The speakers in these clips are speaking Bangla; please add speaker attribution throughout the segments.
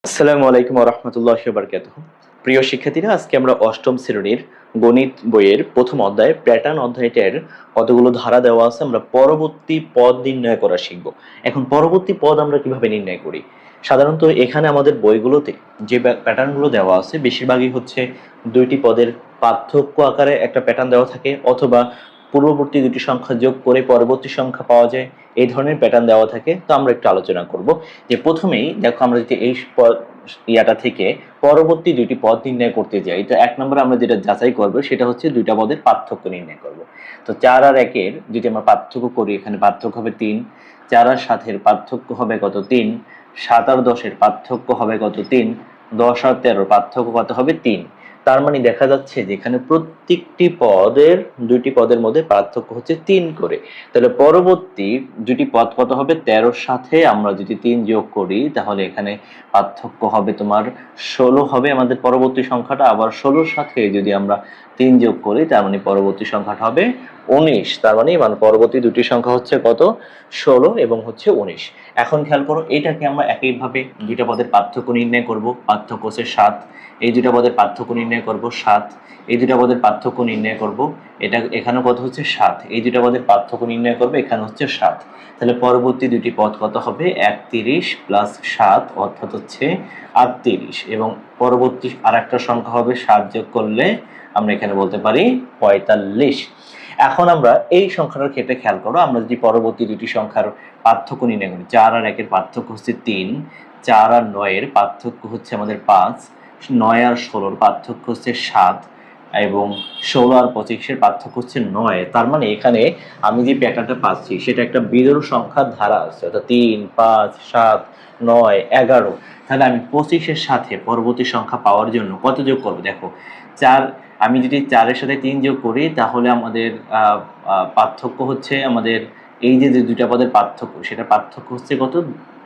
Speaker 1: আসসালামু আলাইকুম ওয়া রাহমাতুল্লাহি ওয়া বারাকাতুহু। প্রিয় শিক্ষার্থীরা, আজকে আমরা অষ্টম শ্রেণীর গণিত বইয়ের প্রথম অধ্যায় প্যাটার্ন অধ্যায়টার কতগুলো ধারা দেওয়া আছে, আমরা পরবর্তী পদ নির্ণয় করা শিখব। এখন পরবর্তী পদ আমরা কিভাবে নির্ণয় করি? সাধারণত এখানে আমাদের বইগুলোতে যে প্যাটার্নগুলো দেওয়া আছে বেশিরভাগই হচ্ছে দুইটি পদের পার্থক্য আকারে একটা প্যাটার্ন দেওয়া থাকে, অথবা পূর্ববর্তী দুটি সংখ্যা যোগ করে পরবর্তী সংখ্যা পাওয়া যায়, এই ধরনের প্যাটার্ন দেওয়া থাকে। তো আমরা একটু আলোচনা করব যে প্রথমেই দেখো, আমরা যদি এই ইয়াটা থেকে পরবর্তী দুইটি পদ নির্ণয় করতে যাই, তো এক নম্বরে আমরা যেটা যাচাই করব সেটা হচ্ছে দুইটা পদের পার্থক্য নির্ণয় করব। তো 4 আর 1 এর যদি আমরা পার্থক্য করি, এখানে পার্থক্য হবে 3। 4 আর 7 এর পার্থক্য হবে কত? 3। 7 আর 10 এর পার্থক্য হবে কত? 3। 10 আর 13 পার্থক্য কত হবে? 3। তার মানে দেখা যাচ্ছে যে এখানে প্রত্যেকটি পদের দুইটি পদের মধ্যে পার্থক্য হচ্ছে 3 করে। তাহলে পরবর্তী দুটি পদ কত হবে? 13 সাথে আমরা যদি 3 যোগ করি তাহলে এখানে পার্থক্য হবে তোমার 16 হবে আমাদের পরবর্তী সংখ্যাটা। আবার 16 সাথে যদি আমরা 3 যোগ করি তার মানে পরবর্তী সংখ্যাটা হবে 19। তার মানে পরবর্তী দুটি সংখ্যা হচ্ছে কত? 16 এবং হচ্ছে 19। এখন খেয়াল করো, এটাকে আমরা একইভাবে দুইটা পদের পার্থক্য নির্ণয় করব। পার্থক্য হচ্ছে 7। এই দুইটা পদের পার্থক্য নির্ণয় করব 7। এই দুইটা পদের পার্থক্য নির্ণয় করব, এটা এখানে কত হচ্ছে? 7। এই দুইটা পদের পার্থক্য নির্ণয় করবে, এখানে হচ্ছে 7। তাহলে পরবর্তী দুটি পদ কত হবে? 31 প্লাস 7 অর্থাৎ হচ্ছে 38। এবং পরবর্তী আর একটা সংখ্যা হবে 7 যোগ করলে আমরা এখানে বলতে পারি 45। এখন আমরা এই সংখ্যাটার ক্ষেত্রে খেয়াল করো, আমরা যদি পরবর্তী দুটি সংখ্যার পার্থক্য নির্ণয় করি, 4 আর 1 এর পার্থক্য হচ্ছে 3। 4 আর 9 এর পার্থক্য হচ্ছে আমাদের 5। 9 আর 16 পার্থক্য হচ্ছে 7 এবং 16 আর 25 এর পার্থক্য হচ্ছে 9। তার মানে এখানে আমি যে প্যাটার্নটা পাচ্ছি সেটা একটা বিজোড় সংখ্যার ধারা আছে, অর্থাৎ 3, 5, 7, 9, 11। তাহলে আমি 25 এর সাথে পরবর্তী সংখ্যা পাওয়ার জন্য কত যোগ করব? দেখো, 4, আমি যদি 4 এর সাথে 3 যোগ করি তাহলে আমাদের পার্থক্য হচ্ছে আমাদের এই যে দুইটা পদের পার্থক্য, সেটা পার্থক্য হচ্ছে কত?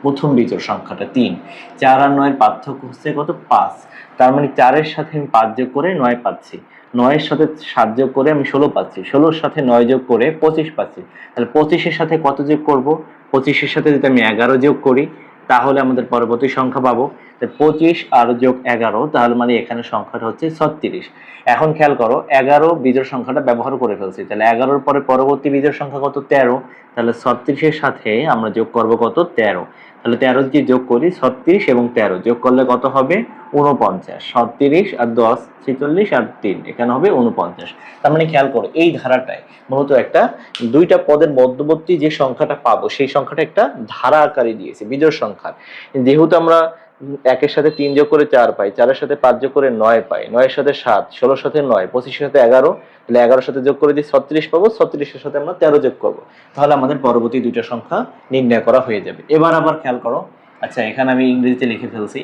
Speaker 1: প্রথম বিজোড় সংখ্যাটা 3। 4 আর 9 এর পার্থক্য হচ্ছে কত? 5। তার মানে 4 এর সাথে আমি 5 যোগ করে 9 পাচ্ছি। 9 এর সাথে 7 যোগ করে আমি 16 পাচ্ছি। 16 এর সাথে 9 যোগ করে 25 পাচ্ছি। তাহলে 25 এর সাথে কত যোগ করব? 25 এর সাথে যদি আমি 11 যোগ করি তাহলে আমাদের পরবর্তী সংখ্যা পাবো। 25 আর যোগ 11, তাহলে মানে এখানে সংখ্যাটা হচ্ছে 36। এখন খেয়াল করো, 11 বিজোড় সংখ্যাটা ব্যবহার করে ফেলছি, তাহলে 11 পরে পরবর্তী বিজোড় সংখ্যা কত? 13। তাহলে 36 এর সাথে আমরা যোগ করব কত? 13। তাহলে 13 যদি যোগ করি, 36 এবং 13 যোগ করলে কত হবে? 49। 36 আর 10 46 আর 3 এখানে হবে 49। তার মানে খেয়াল করো, এই ধারাটায় মূলত একটা দুইটা পদের মধ্যবর্তী যে সংখ্যাটা পাবো সেই সংখ্যাটা একটা ধারা আকারে দিয়েছে, বিজোড় সংখ্যার। যেহেতু আমরা 1 এর সাথে 3 যোগ করে 4 পাই, 4 এর সাথে 5 যোগ করে 9 পাই, 9 এর সাথে 7, 16 এর সাথে 9, 25 এর সাথে 11, তাহলে 11 এর সাথে যোগ করে দিয়ে 36 পাবো। 36 এর সাথে আমরা 13 যোগ করবো, তাহলে আমাদের পরবর্তী দুইটা সংখ্যা নির্ণয় করা হয়ে যাবে। এবার আবার খেয়াল করো, আচ্ছা এখানে আমি ইংরেজিতে লিখে ফেলছি,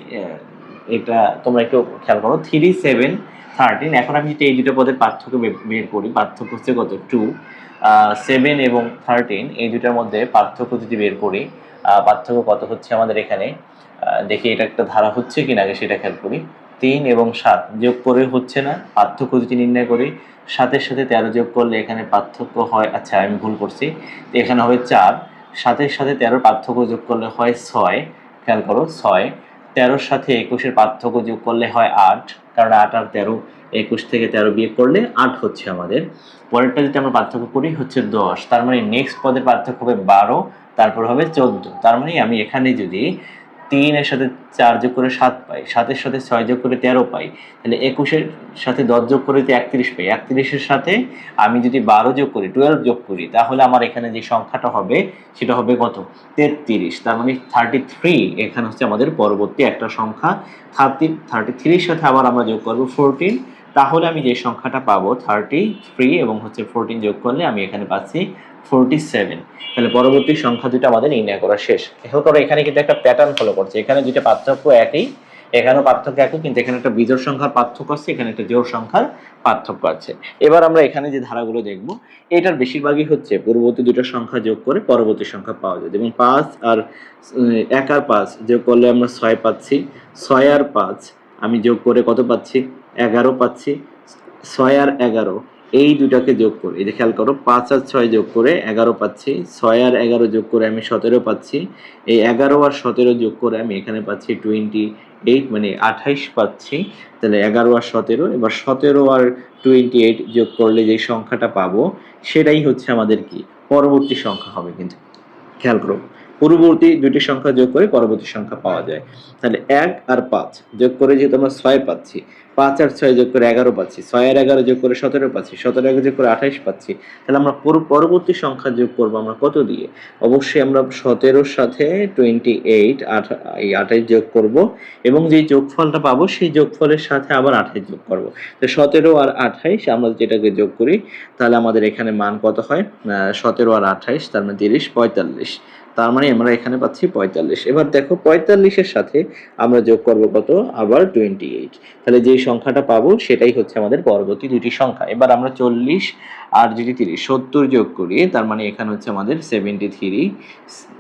Speaker 1: এটা তোমরা একটু খেয়াল করো। 3, 7, 13। এখন আমি যদি এই দুটো পদের পার্থক্য বের করি, পার্থক্য হচ্ছে কত? 2। 7 এবং 13 এই দুটার মধ্যে পার্থক্য যদি বের করি, পার্থক্য কত হচ্ছে আমাদের এখানে? দেখি এটা একটা ধারা হচ্ছে কিনা আগে সেটা খেয়াল করি। 3 এবং 7 যোগ করে হচ্ছে না, পার্থক্য যদি নির্ণয় করি 7 এর সাথে 13 যোগ করলে এখানে পার্থক্য হয়, আচ্ছা আমি ভুল করছি, এখানে হবে 4। 7 এর সাথে 13 পার্থক্য যোগ করলে হয় 6। খেয়াল করো, 6। 13 সাথে 21 এর পার্থক্য যোগ করলে হয় 8, কারণ 8 আর 13, 21 থেকে 13 বিয়োগ করলে 8 হচ্ছে আমাদের। পরেরটা যদি আমরা পার্থক্য করি হচ্ছে 10, তার মানে নেক্সট পদের পার্থক্য হবে 12, তারপর হবে 14। তার মানে আমি এখানে যদি 3 এর সাথে 4 যোগ করে 7 পাই, 7 এর সাথে 6 যোগ করে 13 পাই, তাহলে 21 এর সাথে 10 যোগ করে 31 পাই, 31 এর সাথে আমি যদি 12 যোগ করি, 12 যোগ করি, তাহলে আমার এখানে যে সংখ্যাটা হবে সেটা হবে কত? 33। তার মানে 33 এখানে হচ্ছে আমাদের পরবর্তী একটা সংখ্যা। 33 এর সাথে আবার আমরা যোগ করব 14, তাহলে আমি যে সংখ্যাটা পাবো 33 এবং হচ্ছে 14 যোগ করলে আমি এখানে পাচ্ছি 47। তাহলে পরবর্তী সংখ্যা দুটো আমাদের নির্ণয় করা শেষ। খেয়াল করো, এখানে কিন্তু একটা প্যাটার্ন ফলো করছে, এখানে দুটো পার্থক্য একই, এখানেও পার্থক্য একই, কিন্তু এখানে একটা বিজোড় সংখ্যার পার্থক্য আছে, এখানে একটা জোড় সংখ্যার পার্থক্য আছে। এবার আমরা এখানে যে ধারাগুলো দেখব, এটার বেশিরভাগই হচ্ছে পূর্ববর্তী দুটো সংখ্যা যোগ করে পরবর্তী সংখ্যা পাওয়া যায়। যেমন 5 আর 1 আর 5 যোগ করলে আমরা 6 পাচ্ছি। 6 আর 5 আমি যোগ করে কত পাচ্ছি? 11 পাচ্ছি। 6 আর 11 এই দুটাকে যোগ করি, এই যে খেয়াল করো 5 আর 6 যোগ করে 11 পাচ্ছি, 6 আর 11 যোগ করে আমি 17 পাচ্ছি, এই 11 আর 17 যোগ করে আমি এখানে পাচ্ছি 28 মানে 28 পাচ্ছি। তাহলে 11 আর 17, এবার 17 আর 28 যোগ করলে যে সংখ্যাটা পাবো সেটাই হচ্ছে আমাদের কি পরবর্তী সংখ্যা হবে। কিন্তু খেয়াল করো পূর্ববর্তী দুটি সংখ্যা যোগ করে পরবর্তী সংখ্যা পাওয়া যায়। তাহলে 1 আর 5 যোগ করে যেহেতু আমরা 6 পাচ্ছি, 5 আর 6 যোগ করে 11 পাচ্ছি, 6 আর 11 যোগ করে 17 পাচ্ছি, 17 যোগ করে 28 পাচ্ছি। তাহলে আমরা পরবর্তী সংখ্যা যোগ করব আমরা কত দিয়ে? অবশ্যই আমরা 17 সাথে 28 এই 28 যোগ করব এবং যে যোগফলটা পাবো সেই যোগফলের সাথে আবার 28 যোগ করব। তো 17 আর 28 আমরা যেটাকে যোগ করি তাহলে আমাদের এখানে মান কত হয়? 17 আর 28 তার মানে 30, 45। তার মানে আমরা এখানে পাচ্ছি 45। এবার দেখো 45 এর সাথে আমরা যোগ করব কত? আবার 28। তাহলে যে সংখ্যাটা পাবো সেটাই হচ্ছে আমাদের পরবর্তী দুটি সংখ্যা। এবার আমরা 40 আর যদি 30 70 যোগ করি তার মানে এখানে হচ্ছে আমাদের 73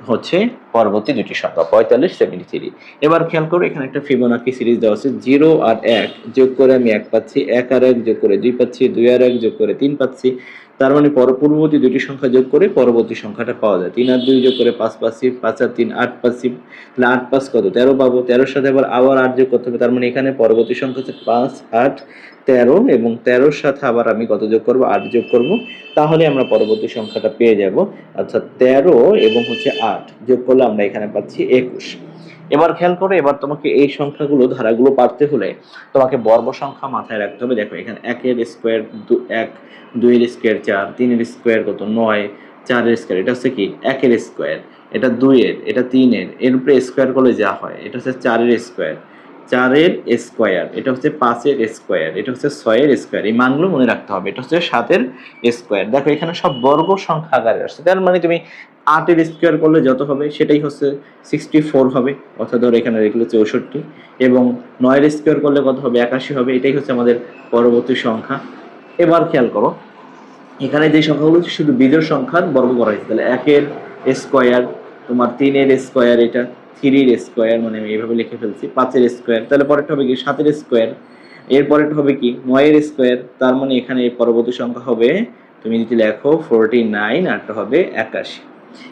Speaker 1: হচ্ছে পরবর্তী দুটি সংখ্যা 45 73। এবার খেয়াল করো এখানে একটা ফিবোনাকি সিরিজ দেওয়া আছে, 0 আর 1 যোগ করে আমি 1 পাচ্ছি, 1 আর 1 যোগ করে 2 পাচ্ছি, 2 আর 1 যোগ করে 3 পাচ্ছি। তার মানে পূর্ববর্তী দুটি সংখ্যা যোগ করে পরবর্তী সংখ্যাটা পাওয়া যায়। 3 আর 2 যোগ করে 5 পাচ্ছি, 5 আর 3 8 পাচ্ছি। তাহলে 8 5 কত? 13 পাবো। 13 সাথে আবার 8 যোগ করতে হবে। তার মানে এখানে পরবর্তী সংখ্যা হচ্ছে 5 8 13 এবং 13 এর সাথে আবার আমি কত যোগ করব? 8 যোগ করব। তাহলে আমরা পরবর্তী সংখ্যাটা পেয়ে যাব। আচ্ছা 13 এবং হচ্ছে 8 যোগ করলে আমরা এখানে পাচ্ছি 21। এবার খেয়াল করো এবার তোমাকে এই সংখ্যাগুলো ধারাগুলো পারতে হলে তোমাকে বর্গ সংখ্যা মাথায় রাখতে হবে। দেখো এখানে 1 এর স্কয়ার 1, 2 এর স্কয়ার 4, 3 এর স্কয়ার কত 9, 4 এর স্কয়ার এটা হচ্ছে কি 1 এর স্কয়ার, এটা 2 এর, এটা 3 এর, এর উপরে স্কয়ার করলে যা হয় এটা হচ্ছে 4 এর স্কয়ার, 4 এর স্কয়ার, এটা হচ্ছে 5 এর স্কয়ার, এটা হচ্ছে 6 এর স্কয়ার। এই মানগুলো মনে রাখতে হবে। এটা হচ্ছে 7 এর স্কয়ার। দেখো এখানে সব বর্গ সংখ্যা আকারে আসছে। তার মানে তুমি 8 এর স্কয়ার করলে যত হবে সেটাই হচ্ছে 64 হবে, অর্থাৎ ধরো এখানে লিখলে 64, এবং 9 এর স্কয়ার করলে কত হবে? 81 হবে। এটাই হচ্ছে আমাদের পরবর্তী সংখ্যা। এবার খেয়াল করো এখানে যে সংখ্যাগুলো শুধু বিজোড় সংখ্যার বর্গ করা হয়েছে। তাহলে 1 এর স্কয়ার, তোমার 3 এর স্কয়ার, এটা 3 এর স্কয়ার, মানে আমি এইভাবে লিখে ফেলছি 5 এর স্কয়ার। তাহলে পরেরটা হবে কি 7 এর স্কয়ার, এর পরেরটা হবে কি 9 এর স্কয়ার। তার মানে এখানে পরবর্তী সংখ্যা হবে তুমি যদি লেখো 49 আর একটা হবে 81।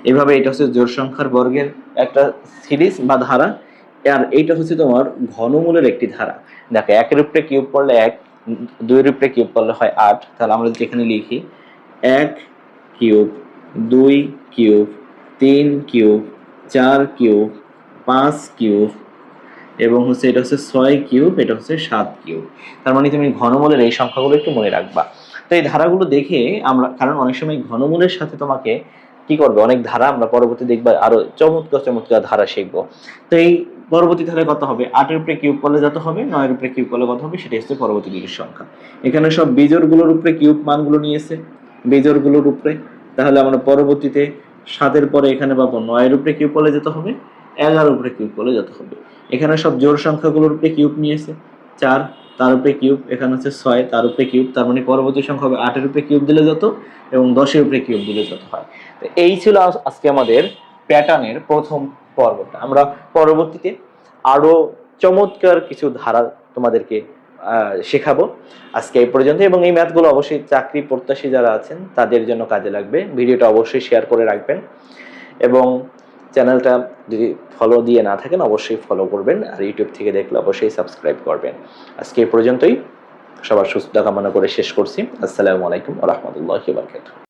Speaker 1: এভাবে এটা হচ্ছে জোড় সংখ্যার বর্গের একটা সিরিজ বা ধারা। আর এইটা হচ্ছে তোমার ঘনমূলের একটি ধারা। দেখো 1 এর উপরে কিউব করলে 1, 2 এর উপরে কিউব করলে হয় 8। তাহলে আমরা যেখানে লিখি 1 cube, 2 cube, 3 cube, 4 cube, 5 cube এবং হচ্ছে এটা হচ্ছে 6 কিউব, এটা হচ্ছে 7 কিউব। তার মানে তুমি ঘনমূলের এই সংখ্যাগুলো একটু মনে রাখবা। তো এই ধারাগুলো দেখে আমরা, কারণ অনেক সময় ঘনমূলের সাথে তোমাকে কি করবে, অনেক ধারা আমরা পরবর্তী দেখবা আরো চমৎকার চমৎকার ধারা শিখবো। তো এই পরবর্তী ধারায় কত হবে? 8 এর উপরে কিউব করলে যত হবে, 9 এর উপরে কিউব করলে কত হবে, সেটা হচ্ছে পরবর্তী দুটি সংখ্যা। এখানে সব বিজোড়গুলোর উপরে কিউব মানগুলো নিয়েছে, বিজোড়গুলোর উপরে। তাহলে আমরা পরবর্তীতে 7 এর পরে এখানে পাবো 9 এর উপরে কিউব করলে যেতে হবে, 11 উপরে কিউব করলে যেতে হবে। এখানে সব জোড় সংখ্যাগুলোর উপরে কিউব নিয়েছে, 4 তার উপরে কিউব, এখানে হচ্ছে 6 তার উপরে কিউব। তার মানে পরবর্তী সংখ্যা হবে 8 এর উপরে কিউব দিলে যত এবং 10 এর উপরে কিউব দিলে যত হয়। তো এই ছিল আজকে আমাদের প্যাটার্নের প্রথম পর্বটা। আমরা পরবর্তীতে আরো চমৎকার কিছু ধারা তোমাদেরকে শেখাবো। আজকে এই পর্যন্ত, এবং এই ম্যাথগুলো অবশ্যই চাকরি প্রত্যাশী যারা আছেন তাদের জন্য কাজে লাগবে। ভিডিওটা অবশ্যই শেয়ার করে রাখবেন এবং চ্যানেলটা যদি ফলো দিয়ে না থাকেন অবশ্যই ফলো করবেন, আর ইউটিউব থেকে দেখলে অবশ্যই সাবস্ক্রাইব করবেন। আজকে এই পর্যন্তই, সবার সুস্থতা কামনা করে শেষ করছি। আসসালামু আলাইকুম ওয়া রাহমাতুল্লাহি ওয়া বারাকাতুহু।